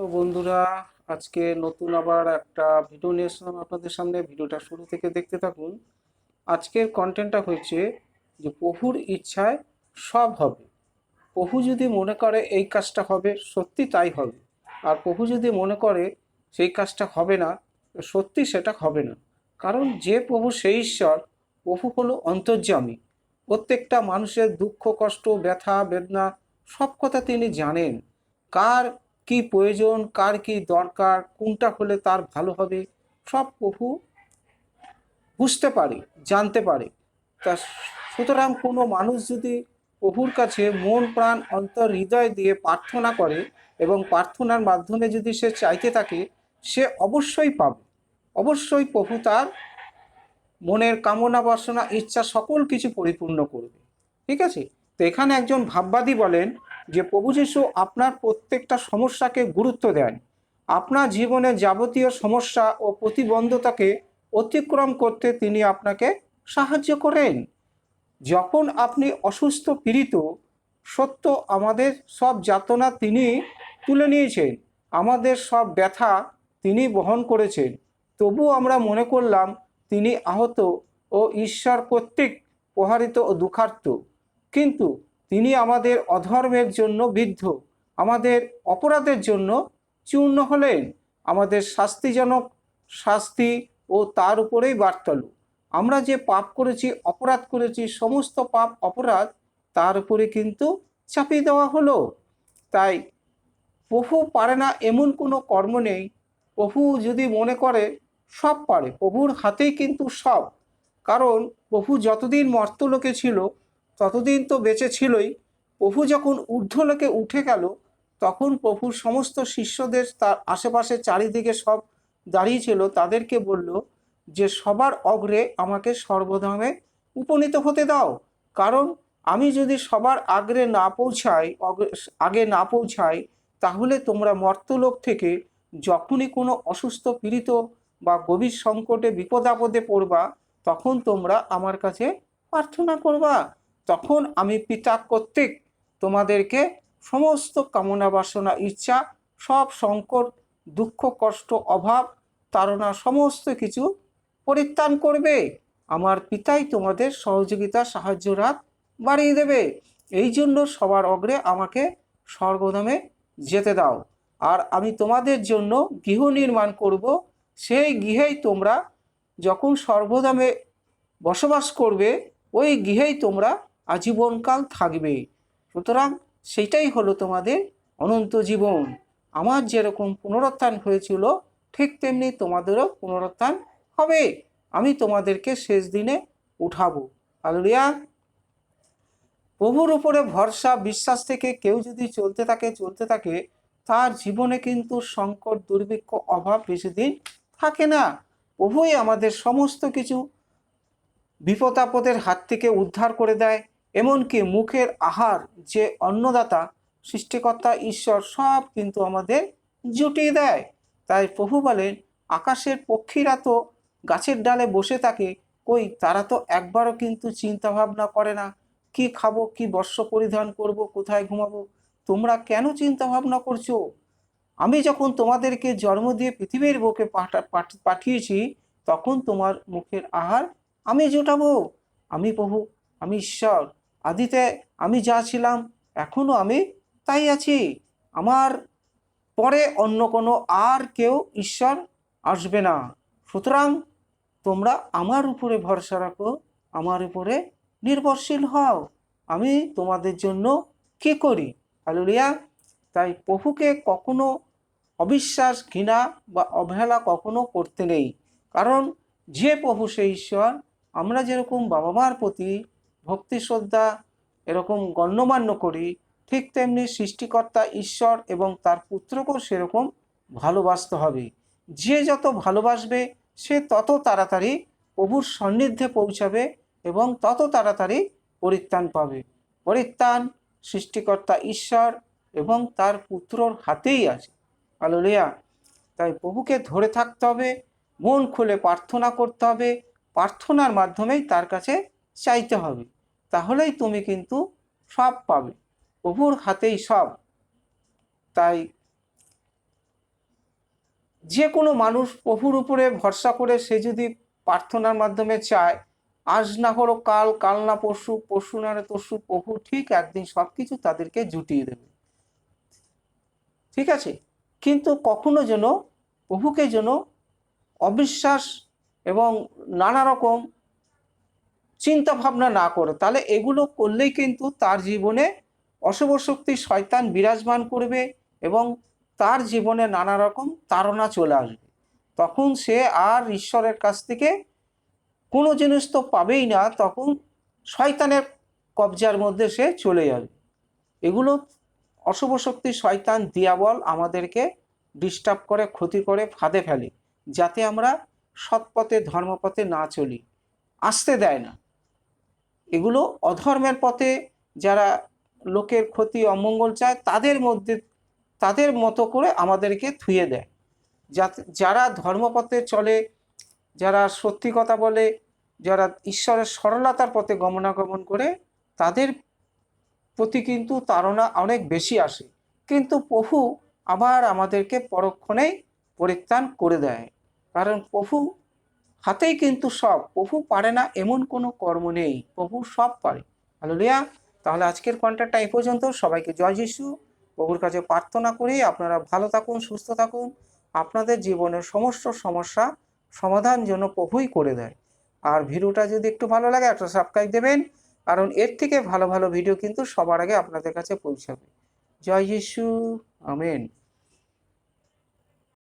Hello বন্ধুরা, আজকে নতুন আবার একটা ভিডিও নিয়ে এসলাম আপনাদের সামনে। ভিডিওটা শুরু থেকে দেখতে থাকুন। আজকের কন্টেন্টটা হচ্ছে যে প্রভুর ইচ্ছায় সব হবে। প্রভু যদি মনে করে এই কাজটা হবে, সত্যি তাই হবে। আর প্রভু যদি মনে করে সেই কাজটা হবে না, সত্যি সেটা হবে না। কারণ যে প্রভু সেই ঈশ্বর, প্রভু হলো অন্তর্যামী। প্রত্যেকটা মানুষের দুঃখ কষ্ট ব্যথা বেদনা সব কথা তিনি জানেন। কার কি প্রয়োজন, কার কি দরকার, কোনটা হলে তার ভালো হবে, সব প্রভু বুঝতে পারে, জানতে পারে। তা সুতরাং কোনো মানুষ যদি প্রভুর কাছে মন প্রাণ অন্তর হৃদয় দিয়ে প্রার্থনা করে এবং প্রার্থনার মাধ্যমে যদি সে চাইতে থাকে, সে অবশ্যই পাবে। অবশ্যই প্রভু তার মনের কামনা বাসনা ইচ্ছা সকল কিছু পরিপূর্ণ করবে। ঠিক আছে? তো এখানে একজন ভাববাদী বলেন যে প্রভু যীশু আপনার প্রত্যেকটা সমস্যাকে গুরুত্ব দেন। আপনার জীবনের যাবতীয় সমস্যা ও প্রতিবন্ধকতাকে অতিক্রম করতে তিনি আপনাকে সাহায্য করেন। যখন আপনি অসুস্থ পীড়িত, সত্য আমাদের সব যাতনা তিনি তুলে নিয়েছেন, আমাদের সব ব্যথা তিনি বহন করেছেন। তবু আমরা মনে করলাম তিনি আহত ও ঈশ্বর কর্তৃক প্রহারিত ও দুঃখার্ত। কিন্তু তিনি আমাদের অধর্মের জন্য বিদ্ধ, আমাদের অপরাধের জন্য চূর্ণ হলেন, আমাদের শাস্তিজনক শাস্তি ও তার উপরেই বার্তালো। আমরা যে পাপ করেছি, অপরাধ করেছি, সমস্ত পাপ অপরাধ তার উপরে কিন্তু চাপিয়ে দেওয়া হলো। তাই প্রভু পারে না এমন কোনো কর্ম নেই। প্রভু যদি মনে করে সব পারে, প্রভুর হাতেই কিন্তু সব। কারণ প্রভু যতদিন মর্তলোকে ছিল ততদিন তো বেঁচে ছিলই। প্রভু যখন ঊর্ধ্বলোকে উঠে গেল, তখন প্রভুর সমস্ত শিষ্যদের তার আশেপাশে চারিদিকে সব দাঁড়িয়েছিল, তাদেরকে বলল যে সবার অগ্রে আমাকে সর্বধামে উপনীত হতে দাও। কারণ আমি যদি সবার আগে না পৌঁছাই, তাহলে তোমরা মর্তলোক থেকে যখনই কোনো অসুস্থ পীড়িত বা গভীর সংকটে বিপদ আপদে পড়বা, তখন তোমরা আমার কাছে প্রার্থনা করবা। তখন আমি পিতা কর্তৃক তোমাদেরকে সমস্ত কামনা বাসনা ইচ্ছা, সব সংকট দুঃখ কষ্ট অভাব তাড়না সমস্ত কিছু পরিত্রাণ করবে। আমার পিতাই তোমাদের সহযোগিতা সাহায্যের হাত বাড়িয়ে দেবে। এই জন্য সবার অগ্রে আমাকে স্বর্গধামে যেতে দাও। আর আমি তোমাদের জন্য গৃহ নির্মাণ করব। সেই গৃহেই তোমরা যখন স্বর্গধামে বসবাস করবে, ওই গৃহেই তোমরা আজীবনকাল থাকবে। সুতরাং সেইটাই হলো তোমাদের অনন্ত জীবন। আমার যেরকম পুনরুত্থান হয়েছিল, ঠিক তেমনি তোমাদেরও পুনরুত্থান হবে। আমি তোমাদেরকে শেষ দিনে উঠাবো। হালেলুয়া। প্রভুর উপরে ভরসা বিশ্বাস থেকে কেউ যদি চলতে থাকে, তার জীবনে কিন্তু সংকট দুর্ভিক্ষ অভাব বেশি দিন থাকে না। প্রভুই আমাদের সমস্ত কিছু বিপদ আপদের হাত থেকে উদ্ধার করে দেয়। এমনকি মুখের আহার, যে অন্নদাতা সৃষ্টিকর্তা ঈশ্বর, সব কিন্তু আমাদের জুটিয়ে দেয়। তাই প্রভু বলেন, আকাশের পক্ষীরা তো গাছের ডালে বসে থাকে, কই তারা তো একবারও কিন্তু চিন্তা ভাবনা করে না কি খাবো, কি বস্ত্র পরিধান করব, কোথায় ঘুমাবো। তোমরা কেন চিন্তা ভাবনা করছো? আমি যখন তোমাদেরকে জন্ম দিয়ে পৃথিবীর বুকে পাঠিয়েছি, তখন তোমার মুখের আহার আমি জোটাবো। আমি প্রভু, আমি ঈশ্বর। আদিতে আমি যা ছিলাম, এখনো আমি তাই আছি। আমার পরে অন্য কোনো আর কেউ ঈশ্বর আসবে না। সুতরাং তোমরা আমার উপরে ভরসা রাখো, আমার উপরে নির্ভরশীল হও। আমি তোমাদের জন্য কি করি। হালেলুয়া। তাই প্রভুকে কখনো অবিশ্বাস ঘৃণা বা অবহেলা কখনো করতে নেই। কারণ যে প্রভু সেই ঈশ্বর। আমরা যেরকম বাবা মার প্রতি ভক্তি শ্রদ্ধা এরকম গণ্যমান্য করি, ঠিক তেমনি সৃষ্টিকর্তা ঈশ্বর এবং তার পুত্রকেও সেরকম ভালোবাসতে হবে। যে যত ভালোবাসবে, সে তত তাড়াতাড়ি প্রভুর সান্নিধ্যে পৌঁছাবে এবং তত তাড়াতাড়ি পরিত্রাণ পাবে। পরিত্রাণ সৃষ্টিকর্তা ঈশ্বর এবং তার পুত্রর হাতেই আছে। হালেলুয়া। তাই প্রভুকে ধরে থাকতে হবে, মন খুলে প্রার্থনা করতে হবে, প্রার্থনার মাধ্যমেই তার কাছে চাইতে হবে। তাহলেই তুমি কিন্তু সব পাবে। প্রভুর হাতেই সব। তাই যে কোনো মানুষ প্রভুর উপরে ভরসা করে সে যদি প্রার্থনার মাধ্যমে চায়, আজ না হলো কাল, কাল না পরশু, পরশু না তরশু, প্রভু ঠিক একদিন সব কিছু তাদেরকে জুটিয়ে দেবে। ঠিক আছে? কিন্তু কখনো যেন প্রভুকে যেন অবিশ্বাস এবং নানা রকম চিন্তা ভাবনা না করে, তাহলে এগুলো করলেই কিন্তু তার জীবনে অশুভ শক্তি শয়তান বিরাজমান করবে এবং তার জীবনে নানা রকম তাড়না চলে আসবে। তখন সে আর ঈশ্বরের কাছ থেকে কোনো জিনিস তো পাবেই না, তখন শয়তানের কবজার মধ্যে সে চলে যাবে। এগুলো অশুভ শক্তি শয়তান দিয়াবল আমাদেরকে ডিস্টার্ব করে, ক্ষতি করে, ফাঁদে ফেলে, যাতে আমরা সৎপথে ধর্মপথে না চলি, আসতে দেয় না। এগুলো অধর্মের পথে যারা লোকের ক্ষতি অমঙ্গল চায় তাদের মধ্যে তাদের মতো করে আমাদেরকে থুয়ে দেয়। যারা ধর্মপথে চলে, যারা সত্যি কথা বলে, যারা ঈশ্বরের সরলতার পথে গমনাগমন করে, তাদের প্রতি কিন্তু তাড়না অনেক বেশি আসে, কিন্তু প্রভু আবার আমাদেরকে পরক্ষণেই পরিত্রাণ করে দেয়। কারণ প্রভু হাতেই কিন্তু সব, প্রভু পারে না এমন কোনো কর্ম নেই, প্রভু সব পারে। হালেলুয়া। তাহলে আজকের কন্টেন্টটা এই পর্যন্ত। সবাইকে জয় যিশু। প্রভুর কাছে প্রার্থনা করি আপনারা ভালো থাকুন, সুস্থ থাকুন, আপনাদের জীবনের সমস্ত সমস্যা সমাধান যেন প্রভুই করে দেয়। আর ভিডিওটা যদি একটু ভালো লাগে একটা সাবস্ক্রাইব দেবেন, কারণ এর থেকে ভালো ভালো ভিডিও কিন্তু সবার আগে আপনাদের কাছে পৌঁছাবে। জয় যিশু। আমেন।